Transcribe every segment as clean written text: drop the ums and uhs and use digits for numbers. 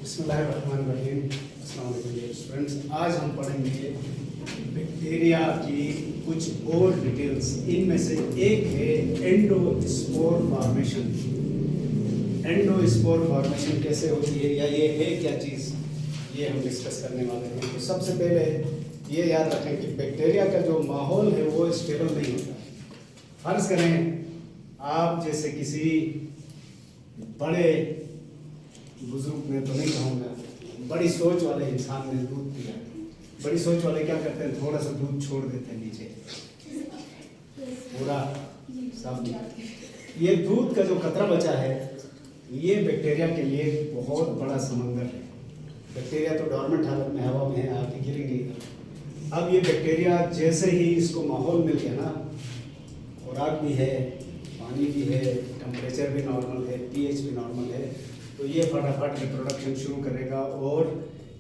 बिस्मिल्लाहिर्रहमानिर्रहीम। अस्सलाम वालेकुम स्टूडेंट्स, आज हम पढ़ेंगे बैक्टीरिया की कुछ और डिटेल्स। इनमें से एक है एंडोस्पोर फॉर्मेशन। एंडोस्पोर फॉर्मेशन कैसे होती है या ये है क्या चीज़, ये हम डिस्कस करने वाले हैं। तो सबसे पहले ये याद रखें कि बैक्टीरिया का जो माहौल है वो स्टेबल नहीं होता। फर्ज करें आप जैसे किसी बड़े बुजुर्ग में तो नहीं कहूँगा, बड़ी सोच वाले इंसान ने दूध पिया। बड़ी सोच वाले क्या करते हैं, थोड़ा सा दूध छोड़ देते हैं नीचे, पूरा सब। ये दूध का जो कतरा बचा है ये बैक्टीरिया के लिए बहुत बड़ा समंदर है। बैक्टीरिया तो डॉर्मेंट हालत में हवा में है, आके गिरेंगे। अब ये बैक्टीरिया जैसे ही इसको माहौल मिल गया ना, खुराक भी है, पानी भी है, टेम्परेचर भी नॉर्मल है, पीएच भी नॉर्मल है, तो ये फटाफट रिप्रोडक्शन शुरू करेगा और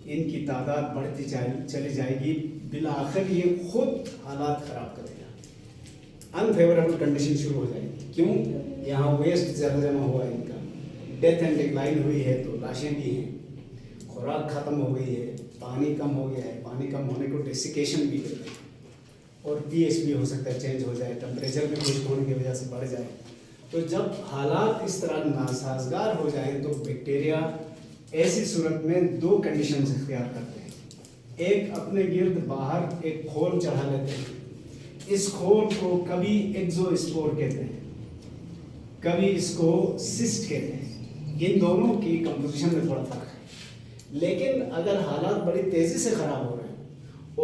इनकी तादाद बढ़ती चली जाएगी। बिल आखिर ये खुद हालात ख़राब करेगा, अनफेवरेबल कंडीशन शुरू हो जाएगी। क्यों? यहाँ वेस्ट ज़्यादा जमा हुआ है, इनका डेथ एंड डिक्लाइन हुई है, तो लाशें भी हैं, खुराक ख़त्म हो गई है, पानी कम हो गया है। पानी कम होने को डेसिकेशन भी कहते हैं, और पीएच भी हो सकता है चेंज हो जाए, टेम्परेचर भी खुश्क होने की वजह से बढ़ जाए। तो जब हालात इस तरह नासाजगार हो जाएं तो बैक्टीरिया ऐसी सूरत में दो कंडीशन इख्तियार करते हैं। एक, अपने गिर्द बाहर एक खोल चढ़ा लेते हैं। इस खोल को कभी एक्सोस्पोर कहते हैं, कभी इसको सिस्ट कहते हैं। इन दोनों की कंपोजिशन में थोड़ा फर्क है। लेकिन अगर हालात बड़ी तेज़ी से ख़राब हो रहे हैं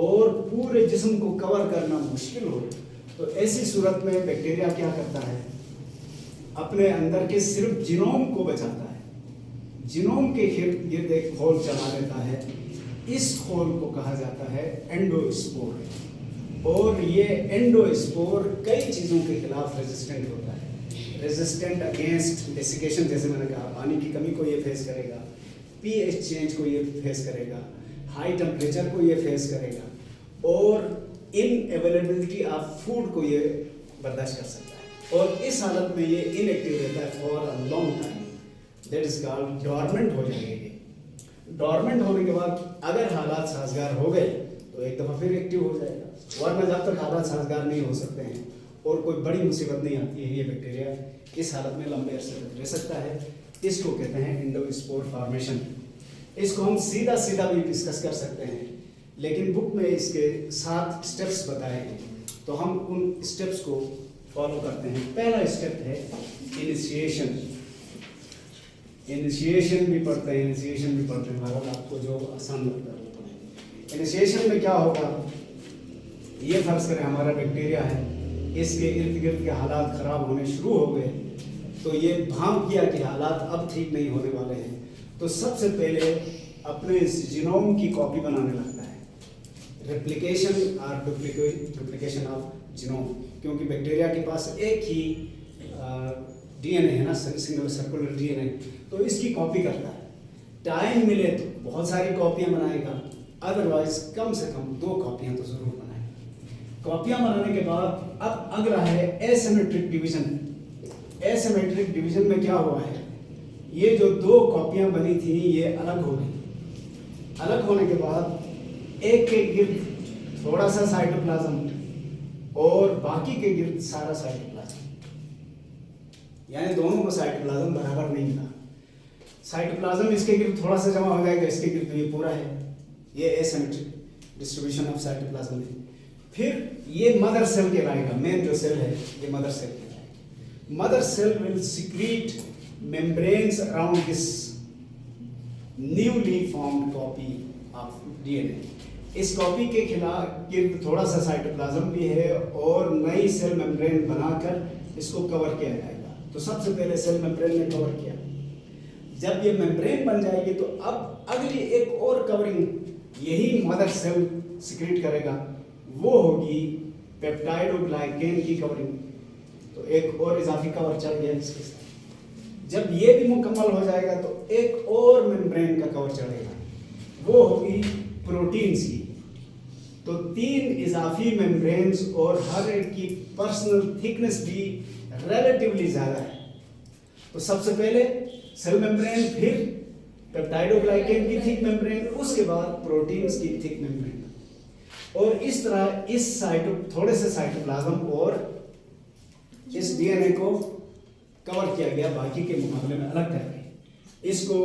और पूरे जिस्म को कवर करना मुश्किल हो, तो ऐसी सूरत में बैक्टीरिया क्या करता है, अपने अंदर के सिर्फ जीनोम को बचाता है। जीनोम के गिर्द एक खोल चला लेता है। इस खोल को कहा जाता है एंडोस्पोर। और ये एंडोस्पोर कई चीज़ों के खिलाफ रेजिस्टेंट होता है। रेजिस्टेंट अगेंस्ट डेसिकेशन, जैसे मैंने कहा, पानी की कमी को ये फेस करेगा, पीएच चेंज को ये फेस करेगा, हाई टेम्परेचर को ये फेस करेगा, और इनअवेलेबिलिटी ऑफ फूड को ये बर्दाश्त कर सकता है। और इस हालत में ये इनएक्टिव रहता है for a long time, that is called dormant हो जाएंगे। डॉर्मेंट होने के बाद अगर हालात साजगार हो गए तो एक दफ़ा फिर एक्टिव हो जाएगा, वरना जब तक हालात साजगार नहीं हो सकते हैं और कोई बड़ी मुसीबत नहीं आती है, ये बैक्टीरिया इस हालत में लंबे अरसे तक रह सकता है। इसको कहते हैं एंडोस्पोर फॉर्मेशन। इसको हम सीधा सीधा भी डिस्कस कर सकते हैं, लेकिन बुक में इसके 7 स्टेप्स बताए हैं, तो हम उन स्टेप्स को फॉलो करते हैं। पहला स्टेप है इनिशिएशन। इनिशिएशन भी पढ़ते हैं, मतलब आपको जो आसान लगता है वो पढ़ेंगे। इनिशिएशन में क्या होगा, ये फर्ज करें हमारा बैक्टीरिया है, इसके इर्द गिर्द के हालात ख़राब होने शुरू हो गए, तो ये भांप किया कि हालात अब ठीक नहीं होने वाले हैं, तो सबसे पहले अपने इस जीनोम की कॉपी बनाने लगता है। रेप्लिकेशन और डुप्लीकेशन ऑफ जीनोम, क्योंकि बैक्टीरिया के पास एक ही डीएनए है ना, सिंगल सर्कुलर डीएनए, तो इसकी कॉपी करता है। टाइम मिले तो बहुत सारी कॉपियां बनाएगा, अदरवाइज कम से कम 2 कॉपियां तो जरूर बनाएगा। कॉपियां बनाने के बाद अब अगला है एसिमेट्रिक डिवीजन। एसिमेट्रिक डिवीजन में क्या हुआ है, ये जो 2 कॉपियां बनी थी ये अलग हो गई। अलग होने के बाद एक के गिर्द थोड़ा सा साइटोप्लाज्म और बाकी के गिर्द सारा साइटोप्लाज्म, यानी दोनों को साइटोप्लाज्म बराबर नहीं मिला। साइटोप्लाज्म इसके गिर्द थोड़ा सा जमा हो जाएगा, इसके गिर्द ये पूरा है। ये एसिमेट्रिक डिस्ट्रीब्यूशन ऑफ साइटोप्लाज्म है। फिर ये मदर सेल कहलाएगा, मेन जो सेल है ये मदर सेल कहलाएगा। Mother cell will secrete membranes around this newly formed copy of DNA. इस कॉपी के खिलाफ गिर्द थोड़ा सा साइटोप्लाज्म भी है और नई सेल मेम्ब्रेन बनाकर इसको कवर किया जाएगा। तो सबसे पहले सेल मेम्ब्रेन ने कवर किया। जब ये मेम्ब्रेन बन जाएगी तो अब अगली एक और कवरिंग यही मदर सेल सिक्रीट करेगा, वो होगी पेप्टाइडोग्लाइकेन की कवरिंग। तो एक और इजाफी कवर चढ़ गया इसके साथ। जब ये भी मुकम्मल हो जाएगा तो एक और मेम्ब्रेन का कवर चढ़ेगा, वो होगी प्रोटीन्स की। तो 3 इजाफी मेम्ब्रेन्स और हर एक की पर्सनल थिकनेस भी रिलेटिवली ज़्यादा है। तो सबसे पहले सेल मेम्ब्रेन, फिर पेप्टाइडोग्लाइकेन की थिक मेम्ब्रेन, उसके बाद प्रोटीन्स की थिक मेम्ब्रेन। और इस तरह इस थोड़े से साइटोप्लाज्म और इस डीएनए को कवर किया गया बाकी के मुकाबले में अलग करके। इसको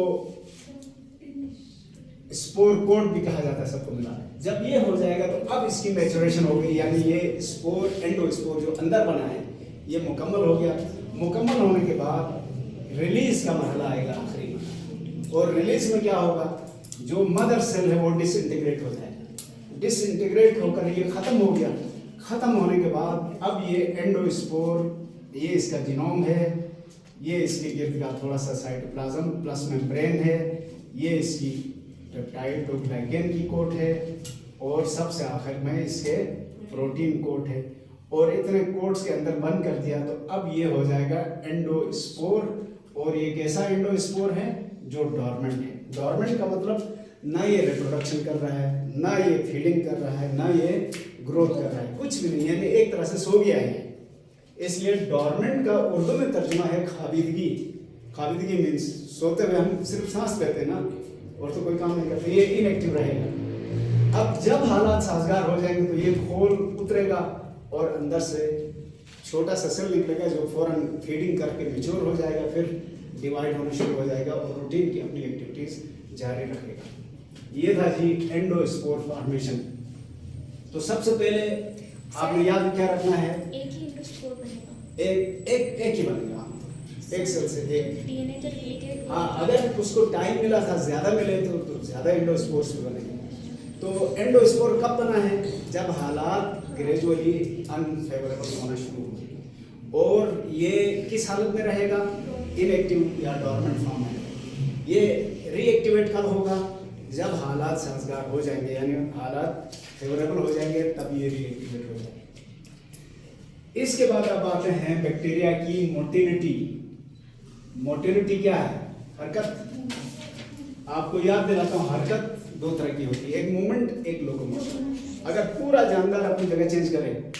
स्पोर कोट भी कहा जाता है सबको मिला। जब ये हो जाएगा तो अब इसकी मैच्योरेशन हो गई, यानी ये स्पोर एंडोस्पोर जो अंदर बना है ये मुकम्मल हो गया। मुकम्मल होने के बाद रिलीज का मरहला आएगा आखिरी में, और रिलीज में क्या होगा, जो मदर सेल है वो डिसइंटीग्रेट हो जाएगा। डिसइंटीग्रेट होकर ये खत्म हो गया। खत्म होने के बाद अब ये एंडोस्पोर, ये इसका जीनोम है, ये इसके गिर्द का थोड़ा सा साइटोप्लाज्म प्लस मेम्ब्रेन है, ये इसकी पेप्टाइडोग्लाइकेन की कोट है, और सबसे आखिर में इसके प्रोटीन कोट है। और इतने कोट्स के अंदर बंद कर दिया तो अब ये हो जाएगा एंडोस्पोर। और ये कैसा एंडोस्पोर है, जो डॉर्मेंट है। डॉर्मेंट का मतलब ना ये रिप्रोडक्शन कर रहा है, ना ये फीडिंग कर रहा है, ना ये ग्रोथ कर रहा है, कुछ भी नहीं, यानी एक तरह से सो गया है। इसलिए डॉर्मेंट का उर्दू में तर्जुमा है खाबिदगी। खाबिदगी मीन्स सोते हुए हम सिर्फ सांस लेते हैं ना, और तो कोई काम नहीं करते, ये इनएक्टिव रहेगा। अब जब हालात साजगार हो जाएंगे तो ये खोल उतरेगा और अंदर से छोटा सा सेल निकलेगा जो फौरन फीडिंग करके मैच्योर हो जाएगा, फिर डिवाइड होना शुरू हो जाएगा और रूटीन की अपनी एक्टिविटीज जारी रखेगा। ये था जी एंडोस्पोर फॉर्मेशन। तो सबसे पहले आपने याद क्या रखना है, एक ही एंडोस्पोर बनेगा, एक ही बनेगा, एक सेल से एक डीएनए तो रिप्लिकेट। हाँ, अगर उसको टाइम मिला था, ज्यादा मिले तो ज्यादा एंडोस्पोर्स भी बनेंगे। तो एंडोस्पोर कब बना है, जब हालात ग्रेजुअली अनफेवरेबल होना शुरू हो। और ये किस हालत में रहेगा, इनएक्टिव या डॉर्मेंट फॉर्म में। ये रीएक्टिवेट कब होगा, जब हालात साजगार हो जाएंगे, यानी हालात फेवरेबल हो जाएंगे, तब ये रीएक्टिवेट हो जाएंगे। इसके बाद अब आते हैं बैक्टीरिया की मोटिलिटी। मोटिलिटी क्या है, हरकत। आपको याद दिलाता हूँ, हरकत दो तरह की होती है, एक मूवमेंट, एक लोकोमोशन। अगर पूरा जानदार अपनी जगह चेंज करे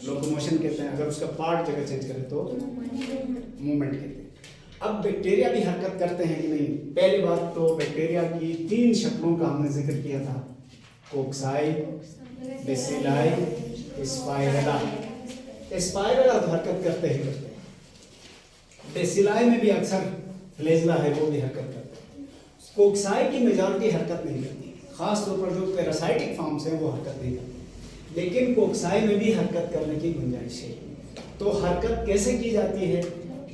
लोकोमोशन कहते हैं, अगर उसका पार्ट जगह चेंज करे तो मूवमेंट कहते हैं। अब बैक्टीरिया भी हरकत करते हैं कि नहीं। पहली बात तो बैक्टीरिया की 3 शक्लों का हमने जिक्र किया था, कोक्साई, बेसिलाई, स्पाइरेला। स्पाइरेला तो हरकत करते ही करते हैं। बेसिलाई में भी अक्सर फ्लैजेला है, वो भी हरकत करते हैं। कोक्साई की मेजॉरिटी हरकत नहीं करती, खास तौर पर जो पैरासाइटिक फॉर्म्स हैं वो हरकत नहीं करती, लेकिन कोक्साई में भी हरकत करने की गुंजाइश है। तो हरकत कैसे की जाती है,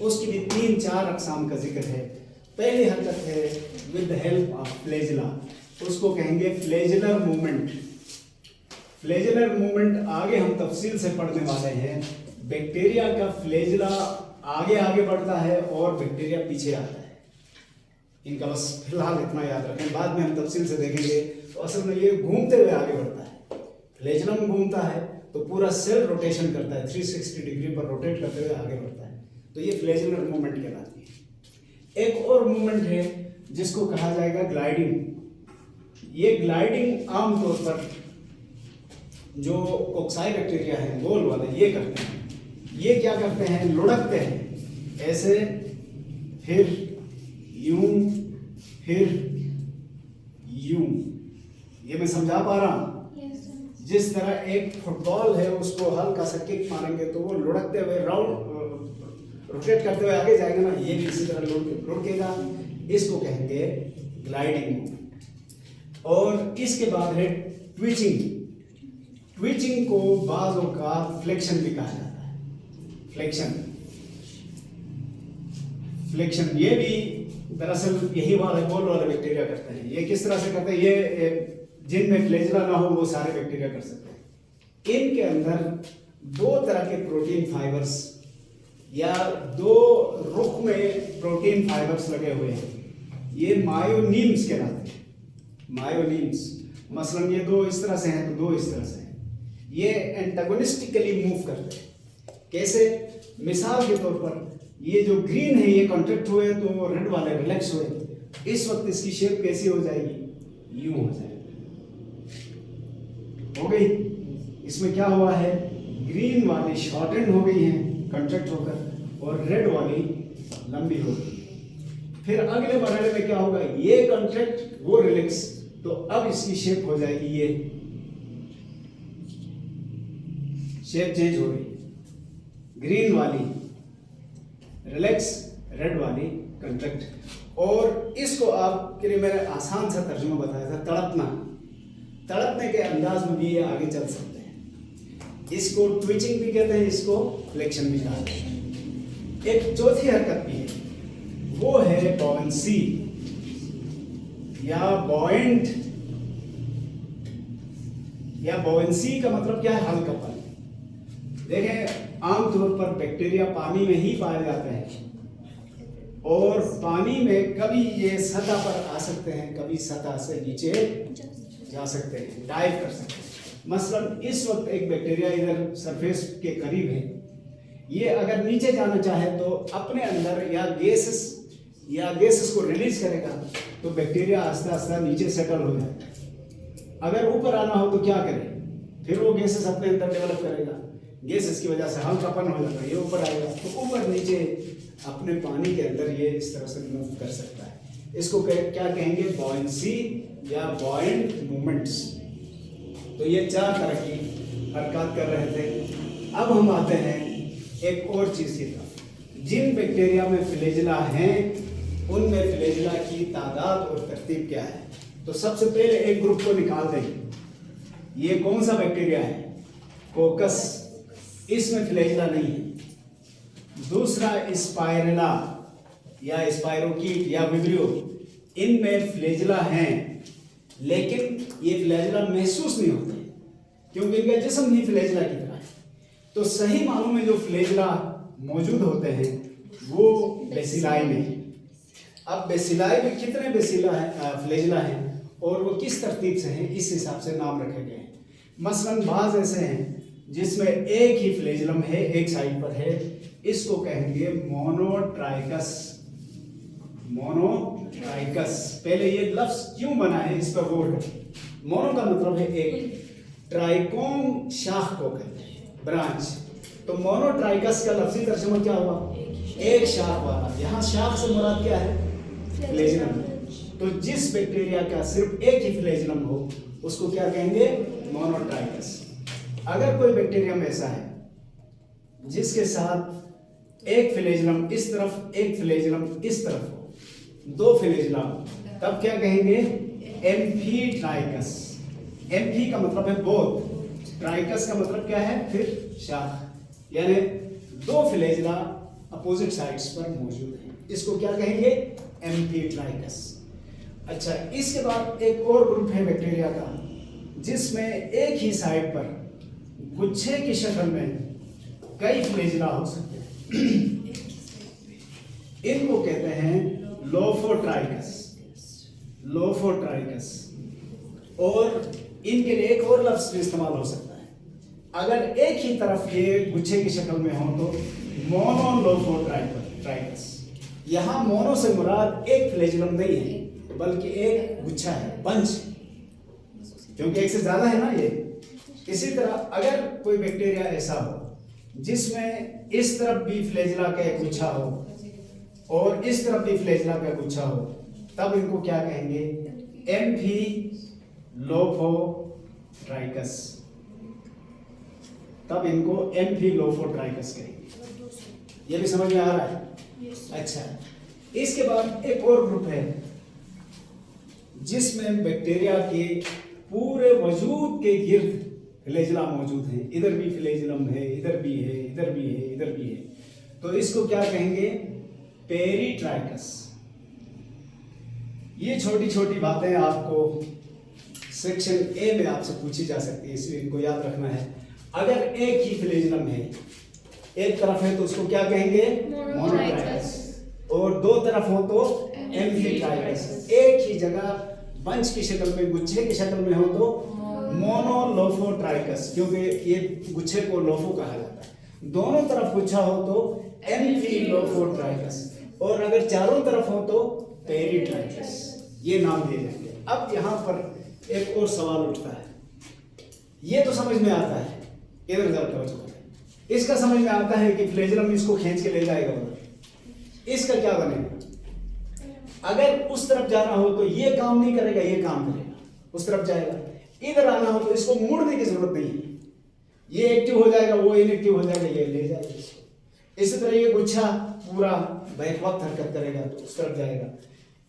उसकी भी 3-4 अकसाम का जिक्र है। पहली हरकत है with the help of flagella, उसको कहेंगे फ्लैजेलर मूवमेंट। फ्लैजेलर मूवमेंट आगे हम तफसील से पढ़ने वाले हैं। बैक्टीरिया का फ्लैजेला आगे आगे बढ़ता है और बैक्टीरिया पीछे आता है। इनका बस फिलहाल इतना याद रखें, बाद में हम तफसील से देखेंगे। तो असल में ये घूमते हुए आगे बढ़ता है, फ्लैजेलम घूमता है तो पूरा सेल रोटेशन करता है, 360 डिग्री पर रोटेट करते हुए आगे बढ़ता है, तो ये फ्लैजेलर मूवमेंट कहलाती है। एक और मूवमेंट है जिसको कहा जाएगा ग्लाइडिंग। ये ग्लाइडिंग आमतौर पर जो कोक्साई बैक्टीरिया है, गोल वाले, ये करते हैं। ये क्या करते हैं, लुढ़कते हैं ऐसे, फिर यूं, फिर यूं। ये मैं समझा पा रहा हूं? जिस तरह एक फुटबॉल है, उसको हल्का सा किक मारेंगे तो वो लुढ़कते हुए राउंड रोटेट करते हुए आगे जाएगा ना, ये भी इसी तरह लुढ़केगा। इसको कहेंगे ग्लाइडिंग मूवमेंट। और इसके बाद है ट्विचिंग। ट्विचिंग को बाज़ औक़ात फ्लेक्शन भी कहा जाता है। फ्लेक्शन ये भी दरअसल यही वाले गोल वाले बैक्टीरिया करते हैं। ये किस तरह से करते हैं, ये जिनमें फ्लैजेला ना हो वो सारे बैक्टीरिया कर सकते हैं। इनके अंदर 2 तरह के प्रोटीन फाइबर्स या 2 रुख में प्रोटीन फाइबर्स लगे हुए हैं, ये मायोनीम्स कहलाते हैं। मायोनीम्स मसलन ये 2 इस तरह से हैं तो 2 इस तरह से हैं। ये एंटागोनिस्टिकली मूव करते हैं। कैसे, मिसाल के तौर पर ये जो ग्रीन है ये कॉन्ट्रैक्ट हुए तो रेड वाले रिलैक्स हुए। इस वक्त इसकी शेप कैसी हो जाएगी, यूं हो जाएगी। हो गई। इसमें क्या हुआ है, ग्रीन वाली शॉर्टेंड हो गई है कॉन्ट्रैक्ट होकर, और रेड वाली लंबी हो गई। फिर अगले मरहले में क्या होगा, ये कॉन्ट्रैक्ट वो रिलैक्स, तो अब इसकी शेप हो जाएगी, ये शेप चेंज हो गई, ग्रीन वाली रिलैक्स, रेड वाली कॉन्ट्रैक्ट। और इसको आपके लिए मैंने आसान सा तर्जुमा बताया था, तड़पना। तड़पने के अंदाज में भी ये आगे चल सकते हैं। इसको ट्विचिंग भी कहते हैं, इसको फ्लेक्शन भी कहते हैं। एक चौथी हरकत भी है, वो है बॉयंसी या बॉयंट, या बॉयंसी का मतलब क्या है, हल्कापन। देखें, आमतौर पर बैक्टीरिया पानी में ही पाए जाते हैं और पानी में कभी ये सतह पर आ सकते हैं, कभी सतह से नीचे जा सकते हैं, डाइव कर सकते हैं। मसलन इस वक्त एक बैक्टीरिया इधर सरफेस के करीब है, ये अगर नीचे जाना चाहे तो अपने अंदर या गैसेस को रिलीज करेगा, तो बैक्टीरिया आस्ते आस्ते नीचे सेटल हो जाएगा। अगर ऊपर आना हो तो क्या करे, फिर वो गैसेस अपने अंदर डेवलप करेगा, गैसेस की वजह से हल्कापन हो जाएगा, ये ऊपर आएगा, तो ऊपर नीचे अपने पानी के अंदर ये इस तरह से मूव कर सकता है। इसको क्या कहेंगे, बॉयंसी या बॉयंट मूवमेंट्स। तो ये 4 तरह की हरकत कर रहे थे। अब हम आते हैं एक और चीज की तरफ। जिन बैक्टीरिया में फ्लैजेला हैं, उनमें फ्लैजेला की तादाद और तरतीब क्या है। तो सबसे पहले एक ग्रुप को निकाल दें। ये कौन सा बैक्टीरिया है, कोकस, इसमें फ्लैजेला नहीं है। दूसरा स्पाइरेला या स्पाइरोकीट या विब्रियो, इनमें फ्लैजेला हैं, लेकिन ये फ्लैजेला महसूस नहीं होते क्योंकि इनका जिस्म ही फ्लैजेला की तरह है। तो सही मानों में जो फ्लैजेला मौजूद होते हैं वो बेसिलाई में है। अब बेसिलाई में कितने फ्लैजेला हैं और वो किस तरतीब से हैं, इस हिसाब से नाम रखे गए हैं। मसलन बाज ऐसे हैं जिसमें एक ही फ्लैजेलम है, एक साइड पर है, इसको कहेंगे मोनोट्राइकस। मोनोट्राइकस, पहले ये लफ्ज क्यों बना है इस पर गौर करें। मोनो का मतलब है एक, ट्राइकोन शाख को कहते हैं, ब्रांच। तो मोनोट्राइकस का लफ्जी तर्जुमा क्या हुआ, एक शाख वाला। यहाँ शाख से मुराद क्या है, फ्लैजेलम। तो जिस बैक्टीरिया का सिर्फ एक ही फ्लैजेलम हो उसको क्या कहेंगे, मोनोट्राइकस। अगर कोई बैक्टीरिया में ऐसा है जिसके साथ एक फ्लैजेलम इस तरफ, एक फ्लैजेलम इस तरफ हो, 2 फ्लैजेला, तब क्या कहेंगे, एम्फीट्राइकस। एम्फी का मतलब है बोथ, ट्राइकस का मतलब क्या है, फिर शाख, यानी 2 फ्लैजेला अपोजिट साइड्स पर मौजूद है, इसको क्या कहेंगे, एम्फीट्राइकस। अच्छा, इसके बाद एक और ग्रुप है बैक्टीरिया का जिसमें एक ही साइड पर गुच्छे की शक्ल में कई फ्लैजेला हो सकते हैं। इनको कहते हैं लोफोट्राइकस। लोफोट्राइकस। और इनके लिए एक और लफ्ज भी इस्तेमाल हो सकता है। अगर एक ही तरफ ये गुच्छे की शक्ल में हो तो मोनोलोफोट्राइकस। यहाँ मोनो से मुराद एक फ्लैजेलम नहीं है बल्कि एक गुच्छा है, बंच, क्योंकि एक से ज्यादा है ना ये। इसी तरह अगर कोई बैक्टीरिया ऐसा हो जिसमें इस तरफ भी फ्लैजेला का एक गुच्छा हो और इस तरफ भी फ्लैजेला का गुच्छा हो, तब इनको क्या कहेंगे, एम्फीलोफोट्राइकस। तब इनको एम्फीलोफोट्राइकस कहेंगे। ये भी समझ में आ रहा है? अच्छा, इसके बाद एक और ग्रुप है जिसमें बैक्टीरिया के पूरे वजूद के गिर्द फ्लैजेला मौजूद है। इधर भी फ्लैजेलम है, इधर भी है, इधर भी है, इधर भी है। तो इसको क्या कहेंगे, पेरीट्राइकस। ये छोटी छोटी बातें आपको सेक्शन ए में आपसे पूछी जा सकती है, इसलिए इनको याद रखना है। अगर एक ही फ्लैजेलम है, एक तरफ है तो उसको क्या कहेंगे, मोनोट्राइकस, और 2 तरफ हो तो एम्फीट्राइकस। एक ही जगह बंच की शक्ल में, गुच्छे की शक्ल में हो तो मोनोलोफोट्राइकस, क्योंकि ये गुच्छे को लोफो कहा जाता है। दोनों तरफ गुच्छा हो तो एम्फीलोफोट्राइकस, और अगर चारों तरफ हो तो पेरीट्राइकस। ये नाम दिए जाएंगे। अब यहाँ पर एक और सवाल उठता है, ये तो समझ में आता है, इधर उधर का हो, इसका समझ में आता है कि फ्लैजेलम इसको खींच के ले जाएगा, इसका क्या बनेगा, अगर उस तरफ जाना हो तो ये काम नहीं करेगा, ये काम करेगा, उस तरफ जाएगा। इधर आना हो तो इसको मोड़ने की जरूरत नहीं है, ये एक्टिव हो जाएगा, वो इनएक्टिव हो जाएगा, ये ले जाएगा इसको। इसी तरह ये गुच्छा पूरा बैक वक्त हरकत करेगा तो उस तरफ जाएगा।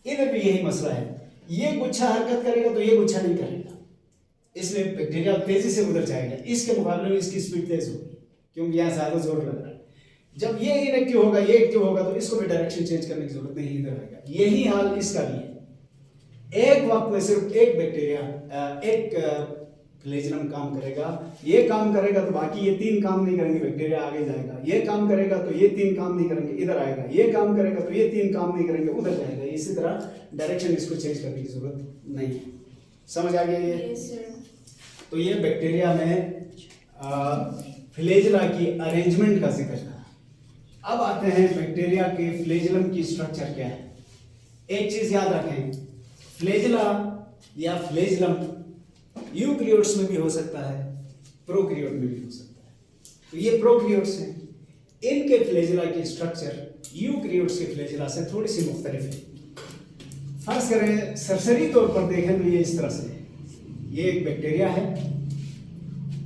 इधर भी यही मसला है, ये गुच्छा हरकत करेगा तो ये गुच्छा नहीं करेगा, इसलिए बैक्टीरिया तेजी से उधर जाएगा। इसके मुकाबले में इसकी स्पीड तेज होगी क्योंकि यहाँ ज्यादा जोर लग रहा है। जब ये इनएक्टिव होगा, ये एक्टिव होगा तो इसको भी डायरेक्शन चेंज करने की जरूरत नहीं, इधर आएगा। यही हाल इसका भी है। एक वक्त में सिर्फ एक बैक्टीरिया, एक फ्लैजेलम काम करेगा, ये काम करेगा तो बाकी ये तीन काम नहीं करेंगे, बैक्टीरिया आगे जाएगा। ये काम करेगा तो ये तीन काम नहीं करेंगे, इधर आएगा। ये काम करेगा तो ये तीन काम नहीं करेंगे, उधर जाएगा। इसी तरह डायरेक्शन इसको चेंज करने की जरूरत नहीं है। समझ आ गया ये? तो ये बैक्टीरिया में फ्लैजेला की अरेंजमेंट का जिक्र था। अब आते हैं बैक्टीरिया के फ्लैजेलम की स्ट्रक्चर क्या है। एक चीज याद रखें, फ्लैजेला या फ्लैजेलम यूकैरियोट्स में भी हो सकता है, प्रोकैरियोट में भी हो सकता है। तो ये प्रोकैरियोट्स हैं, इनके फ्लैजेला की स्ट्रक्चर यूकैरियोट्स के फ्लैजेला से थोड़ी सी मुख्तलिफ है। फर्ज करें सरसरी तौर पर देखें तो ये इस तरह से है। ये एक बैक्टीरिया है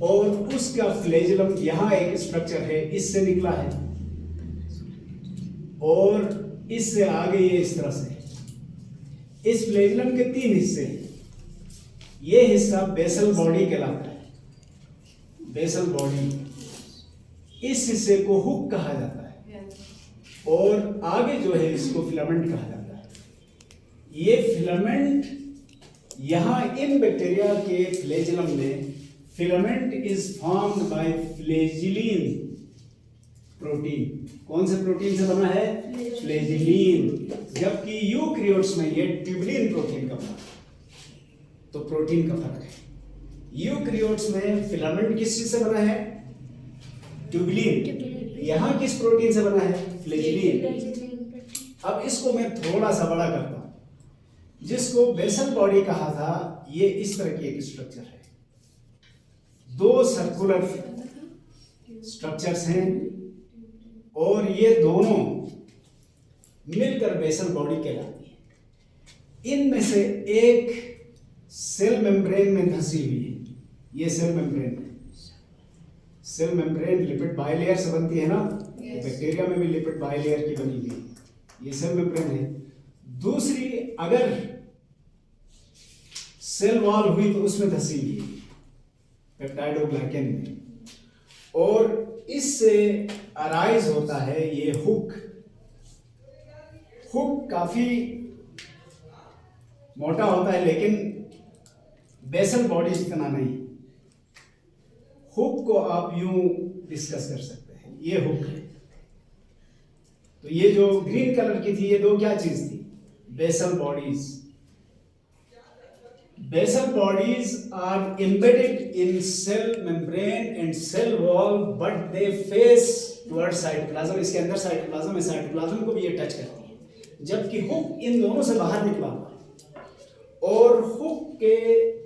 और उसका फ्लैजेलम यहाँ एक स्ट्रक्चर है, इससे निकला है और इससे आगे ये इस तरह से है। इस फ्लैजेलम के तीन हिस्से हैं। ये हिस्सा बेसल बॉडी कहलाता है, बेसल बॉडी। इस हिस्से को हुक कहा जाता है और आगे जो है इसको फिलामेंट कहा जाता है। ये फिलामेंट यहां इन बैक्टीरिया के फ्लैजेलम में filament is formed by flagellin protein. कौन से प्रोटीन से बना है? फ्लैजिलीन। जबकि यूकैरियोट्स में ये ट्यूबुलिन प्रोटीन का बना है। तो प्रोटीन का फर्क है। यूकैरियोट्स में फिलामेंट किस चीज से बना है? ट्यूबुलिन। यहां किस प्रोटीन से बना है? फ्लैजिलीन। अब इसको मैं थोड़ा सा बड़ा करता हूं, जिसको बेसल बॉडी कहा था। ये इस तरह की एक स्ट्रक्चर है, दो सर्कुलर स्ट्रक्चर्स हैं और ये दोनों मिलकर बेसल बॉडी कहलाती है। इनमें से एक सेल मेम्ब्रेन में धंसी हुई है। ये सेल मेम्ब्रेन है। सेल मेम्ब्रेन लिपिड बाइलेयर से बनती है ना, yes. बैक्टीरिया में भी लिपिड बाइलेयर की बनी हुई है। ये सेल मेम्ब्रेन है। दूसरी अगर सेल वॉल हुई तो उसमें धंसी हुई है, पेप्टाइडोग्लाइकेन में, और इससे अराइज होता है ये हुक। हुक काफी मोटा होता है लेकिन बेसल बॉडी जितना नहीं। हुक को आप यूं डिस्कस कर सकते हैं, ये हुक है। तो ये जो ग्रीन कलर की थी, ये दो क्या चीज थी? Basal bodies. Basal bodies are embedded in cell membrane and cell wall, but they face towards cytoplasm. इसके अंदर साइटोप्लाज्म है, साइटोप्लाज्म को भी ये टच करती है। जबकि हुक इन दोनों से बाहर निकला हुआ है और हुक के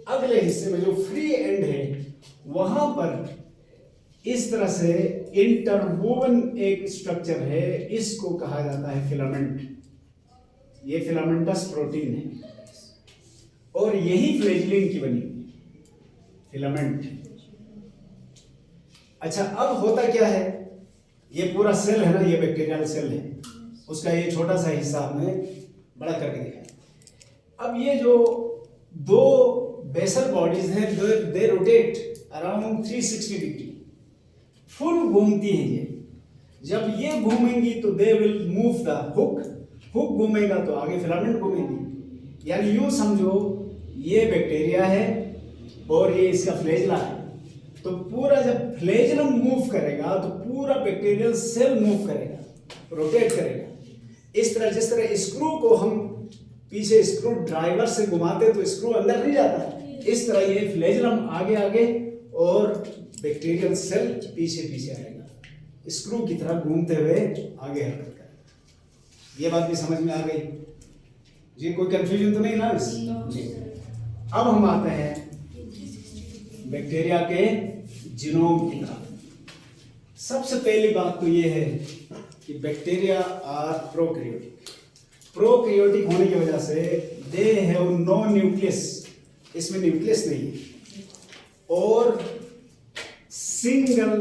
अगले हिस्से में जो फ्री एंड है वहां पर इस तरह से इंटरवोवन एक स्ट्रक्चर है, इसको कहा जाता है फिलामेंट। ये फिलामेंटस प्रोटीन है और यही फ्लैजिलीन की बनी हुई फिलामेंट। अच्छा, अब होता क्या है? ये पूरा सेल है ना, ये बैक्टीरियल सेल है, उसका ये छोटा सा हिस्सा हमने बड़ा करके दिखाया। अब ये जो दो बेसल बॉडीज हैं, दे रोटेट अराउंड 360 डिग्री, फुल घूमती हैं ये। जब ये घूमेंगी तो they will move the hook. Hook घूमेगा तो आगे फिलामेंट घूमेगी। यानी यूं समझो, ये बैक्टीरिया है और ये इसका फ्लैजेला है। तो पूरा जब फ्लैजेलम मूव करेगा तो पूरा बैक्टीरियल सेल मूव करेगा, रोटेट करेगा। इस तरह जिस तरह स्क्रू को हम पीछे स्क्रू ड्राइवर से घुमाते तो स्क्रू अंदर नहीं जाता, इस तरह ये फ्लैजेलम आगे आगे और बैक्टीरियल सेल पीछे पीछे आएगा, स्क्रू की तरह घूमते हुए आगे हरकत करेगा। ये बात भी समझ में आ गई जी? कोई कंफ्यूजन तो नहीं ना जी? अब हम आते हैं बैक्टीरिया के जीनोम की तरफ। सबसे पहली बात तो ये है कि बैक्टीरिया आर प्रोकैरियोटिक। प्रोकैरियोटिक होने की वजह से दे हैव नो न्यूक्लियस, इसमें न्यूक्लियस नहीं है, और single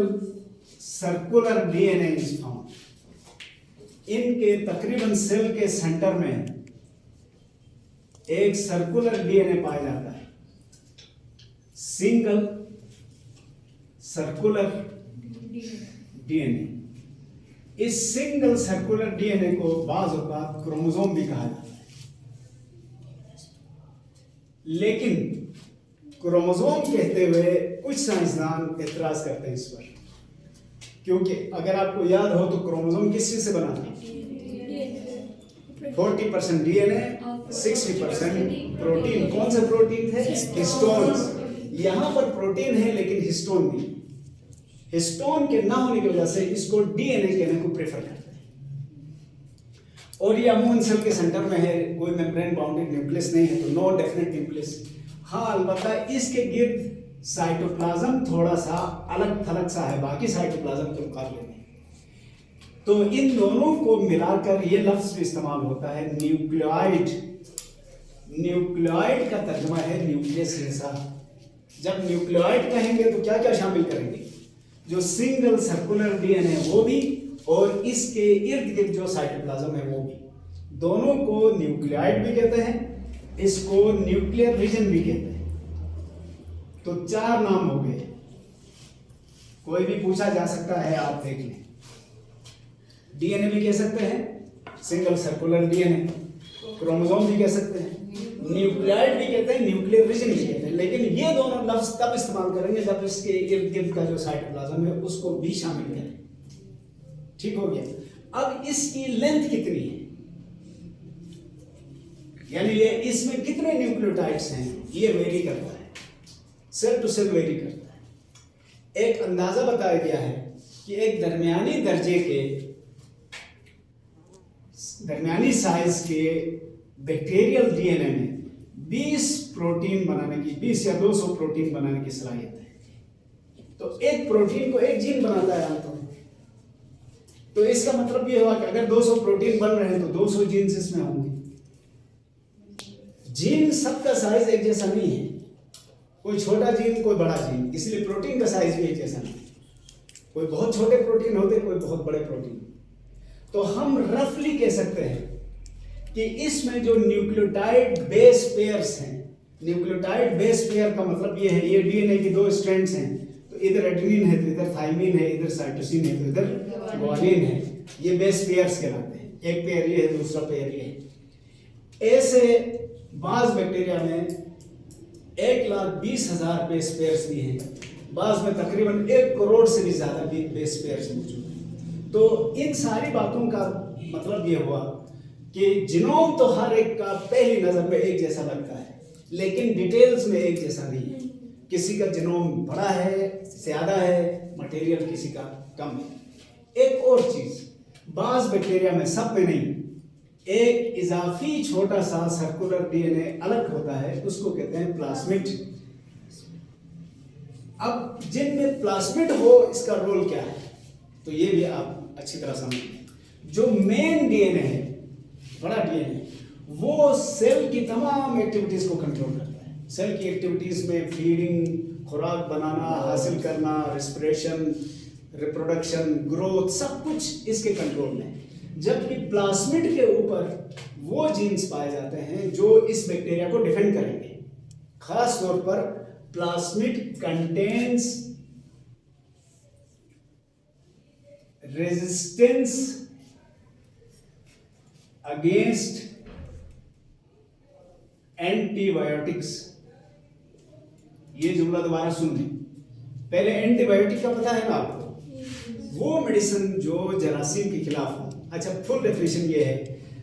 circular DNA is found. इनके तकरीबन सेल के सेंटर में एक सर्कुलर डीएनए पाया जाता है, सिंगल सर्कुलर डीएनए। इस सिंगल सर्कुलर डीएनए को बाज़ औक़ात क्रोमोसोम भी कहा जाता है, लेकिन क्रोमोसोम कहते हुए कुछ साइंसदान एतराज करते हैं इस पर, क्योंकि अगर आपको याद हो तो क्रोमोसोम किस चीज से बना था? 40% डीएनए, 60% प्रोटीन। कौन से प्रोटीन थे? हिस्टोन्स। यहां पर प्रोटीन है लेकिन हिस्टोन नहीं। हिस्टोन के ना होने की वजह से इसको डीएनए कहने को प्रेफर करते हैं। और ये अमूमन सेल के सेंटर में है, कोई मेम्ब्रेन बाउंडेड न्यूक्लियस नहीं है, तो नो डेफिनेट न्यूक्लियस। हाँ, अलबत्ता इसके गिर्द साइटोप्लाज्म थोड़ा सा अलग थलग सा है बाकी साइटोप्लाज्म के मुकाबले में। तो इन दोनों को मिलाकर ये लफ्ज भी इस्तेमाल होता है न्यूक्लियोइड। न्यूक्लियोइड का तर्जुमा है न्यूक्लियस जैसा। जब न्यूक्लियोइड कहेंगे तो क्या क्या शामिल करेंगे? जो सिंगल सर्कुलर डीएनए है वो भी, और इसके इर्द गिर्द जो साइटोप्लाज्म है वो भी। दोनों को न्यूक्लियोइड भी कहते हैं, इसको न्यूक्लियर रीजन भी कहते हैं। तो 4 नाम हो गए, कोई भी पूछा जा सकता है, आप देख लें। डीएनए भी कह सकते हैं, सिंगल सर्कुलर डीएनए, क्रोमोसोम भी कह सकते हैं, न्यूक्लियोइड भी कहते हैं, न्यूक्लियर रीजन भी कहते हैं। लेकिन ये दोनों लफ्ज तब इस्तेमाल करेंगे जब इसके इर्द गिर्द का जो साइटोप्लाज्म है उसको भी शामिल करें। ठीक हो गया। अब इसकी लेंथ कितनी है, यानी ये इसमें कितने न्यूक्लियोटाइड्स हैं, ये वेरी करता है, सेल टू सेल वेरी करता है। एक अंदाजा बताया गया है कि एक दरमियानी दर्जे के, दरमियानी साइज के बैक्टीरियल डीएनए में 20 प्रोटीन बनाने की, 20 या 200 प्रोटीन बनाने की सलाहियत है। तो एक प्रोटीन को एक जीन बनाता है आमतौर पर। तो इसका मतलब ये हुआ कि अगर 200 प्रोटीन बन रहे हैं तो 200 जीन्स इसमें होंगे। जीन सबका साइज एक जैसा नहीं है, कोई छोटा जीन कोई बड़ा जीन, इसलिए प्रोटीन का साइज भी एक जैसा नहीं। कोई बहुत छोटे प्रोटीन होते, कोई बहुत बड़े प्रोटीन। तो हम रफली कह सकते हैं कि इसमें जो न्यूक्लियोटाइड बेस पेयर्स हैं, न्यूक्लियोटाइड बेस पेयर का मतलब ये है, ये डीएनए की 2 स्ट्रैंड्स हैं, तो इधर एडेनिन है तो इधर थाइमिन है, इधर साइटोसिन है तो इधर ग्वानिन है, ये बेस पेयर्स कहलाते हैं। एक पेयर ये है, दूसरा पेयर ये है। ऐसे बाज बैक्टीरिया में 1,20,000 बेस पेयर्स भी हैं, बाज में तकरीबन 1 करोड़ से भी ज्यादा भी बेस पेयर्स मौजूद हैं। तो इन सारी बातों का मतलब ये हुआ कि जीनोम तो हर एक का पहली नजर में एक जैसा लगता है, लेकिन डिटेल्स में एक जैसा नहीं है। किसी का जीनोम बड़ा है, ज्यादा है, मटेरियल किसी का कम है। एक और चीज, बाज बैक्टीरिया में, सब में नहीं, एक इजाफी छोटा सा सर्कुलर डीएनए अलग होता है, उसको कहते हैं प्लास्मिड। अब जिनमें प्लास्मिड हो, इसका रोल क्या है, तो ये भी आप अच्छी तरह समझें। जो मेन डीएनए है, बड़ा डीएनए, वो सेल की तमाम एक्टिविटीज को कंट्रोल करता है। सेल की एक्टिविटीज में फीडिंग, खुराक बनाना, हासिल करना, रेस्पिरेशन, रिप्रोडक्शन, ग्रोथ, सब कुछ इसके कंट्रोल में है। जबकि प्लास्मिड के ऊपर वो जीन्स पाए जाते हैं जो इस बैक्टीरिया को डिफेंड करेंगे। खास तौर पर plasmid contains resistance against antibiotics. ये जुमला दोबारा सुन लें। पहले एंटीबायोटिक का पता है ना आपको, वो मेडिसिन जो जरासीम के खिलाफ हो। अच्छा, फुल डेफिनेशन ये है,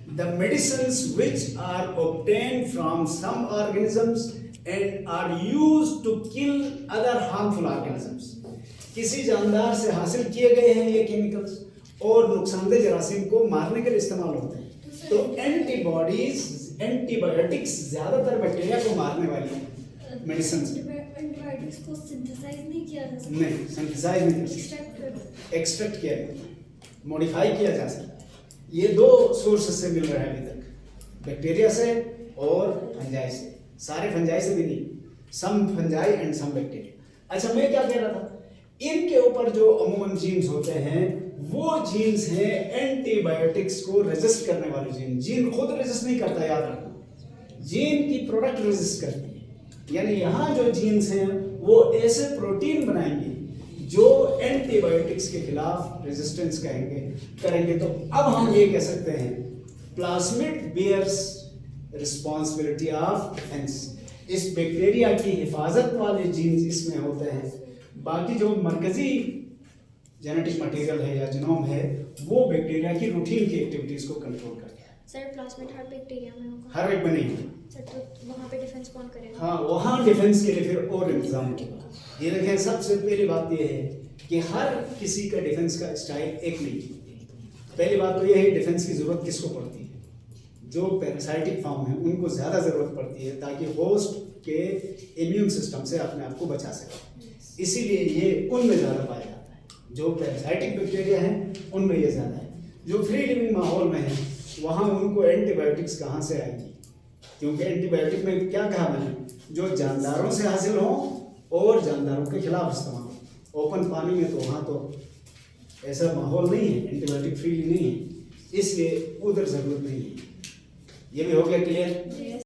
the medicines which are obtained from some organisms and are used to kill other harmful organisms. किसी जानदार से हासिल किए गए हैं ये केमिकल्स और नुकसानदेह जरासीम को मारने के लिए इस्तेमाल होते हैं। तो एंटीबॉडीज, एंटीबायोटिक्स ज्यादातर बैक्टीरिया को मारने वाली मेडिसिन है। एंटीबायोटिक्स को सिंथेसाइज नहीं किया जा सकता, नहीं, सिंथेसाइज नहीं कर सकते, एक्सट्रैक्ट किया जाता है, मॉडिफाई किया जा सकता है। ये 2 सोर्सेस से मिल रहा है अभी तक। बैक्टीरिया से और फंजाई से, सारे फंजाई से भी नहीं, सम फंजाई एंड सम बैक्टीरिया। अच्छा, मैं क्या कह रहा था, इनके ऊपर जो अमूमन जीन्स होते हैं वो जीन्स हैं एंटीबायोटिक्स को रेजिस्ट करने वाले जीन। जीन खुद रेजिस्ट नहीं करता, याद रखना, जीन की प्रोडक्ट रेजिस्ट करती है। यानी यहाँ जो जीन्स हैं वो ऐसे प्रोटीन बनाएंगे जो एंटीबायोटिक्स के खिलाफ रेजिस्टेंस करेंगे। तो अब हम ये कह सकते हैं plasmid bears responsibility of defence. इस बैक्टीरिया की हिफाजत वाले जीन्स इसमें होते हैं, बाकी जो मरकजी जेनेटिक मटेरियल है या जीनोम है वो बैक्टीरिया की रूटीन की एक्टिविटीज को कंट्रोल करता है। सर प्लाज्मिड हर बैक्टीरिया में होगा? हर एक में नहीं। सर तो वहाँ पे डिफेंस कौन करेगा? हाँ, वहाँ डिफेंस के लिए फिर और इंतजाम होगा। ये देखें, सबसे पहली बात ये है कि हर किसी का डिफेंस का स्टाइल एक नहीं है। पहली बात तो ये है डिफेंस की जरूरत किसको पड़ती है, जो पैरासाइटिक फॉर्म है उनको ज़्यादा ज़रूरत पड़ती है ताकि होस्ट के इम्यून सिस्टम से अपने आप को बचा सके। इसीलिए ये उनमें ज़्यादा पाया जाता है, जो पैरासाइटिक बैक्टीरिया हैं उनमें ये ज़्यादा है। जो फ्री लिविंग माहौल में है वहाँ उनको एंटीबायोटिक्स कहाँ से आएंगी, क्योंकि एंटीबायोटिक में क्या कहा मैंने, जो जानदारों से हासिल हो और जानदारों के खिलाफ इस्तेमाल हो। ओपन पानी में तो वहाँ तो ऐसा माहौल नहीं है, एंटीबायोटिक फ्रीली नहीं है, इसलिए उधर ज़रूरत नहीं है। ये भी हो गया क्लियर?